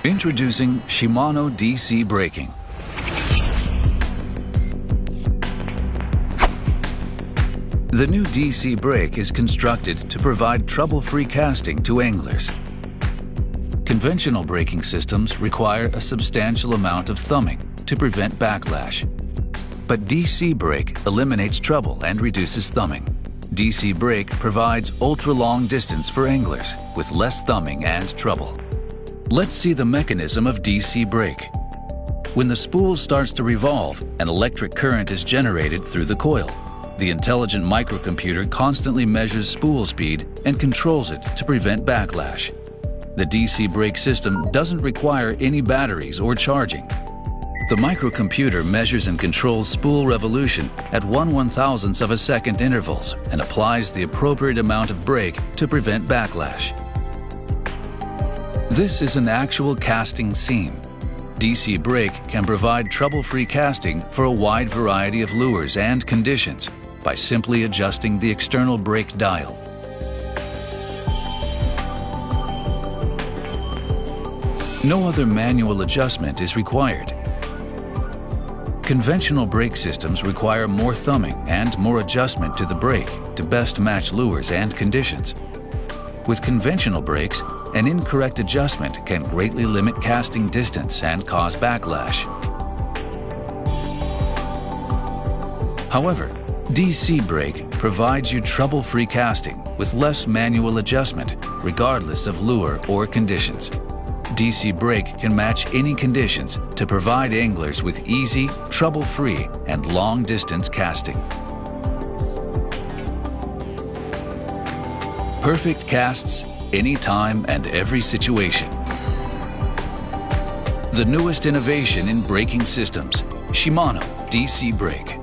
Introducing Shimano DC Braking. The new DC brake is constructed to provide trouble-free casting to anglers. Conventional braking systems require a substantial amount of thumbing to prevent backlash. But DC brake eliminates trouble and reduces thumbing. DC brake provides ultra-long distance for anglers with less thumbing and trouble. Let's see the mechanism of DC brake. When the spool starts to revolve, an electric current is generated through the coil. The intelligent microcomputer constantly measures spool speed and controls it to prevent backlash. The DC brake system doesn't require any batteries or charging. The microcomputer measures and controls spool revolution at 1/1000th of a second intervals and applies the appropriate amount of brake to prevent backlash. This is an actual casting seam. DC brake can provide trouble-free casting for a wide variety of lures and conditions by simply adjusting the external brake dial. No other manual adjustment is required. Conventional brake systems require more thumbing and more adjustment to the brake to best match lures and conditions. With conventional brakes, an incorrect adjustment can greatly limit casting distance and cause backlash. However, DC brake provides you trouble-free casting with less manual adjustment, regardless of lure or conditions. DC brake can match any conditions to provide anglers with easy, trouble-free, and long-distance casting. Perfect casts anytime and every situation. The newest innovation in braking systems, Shimano DC brake.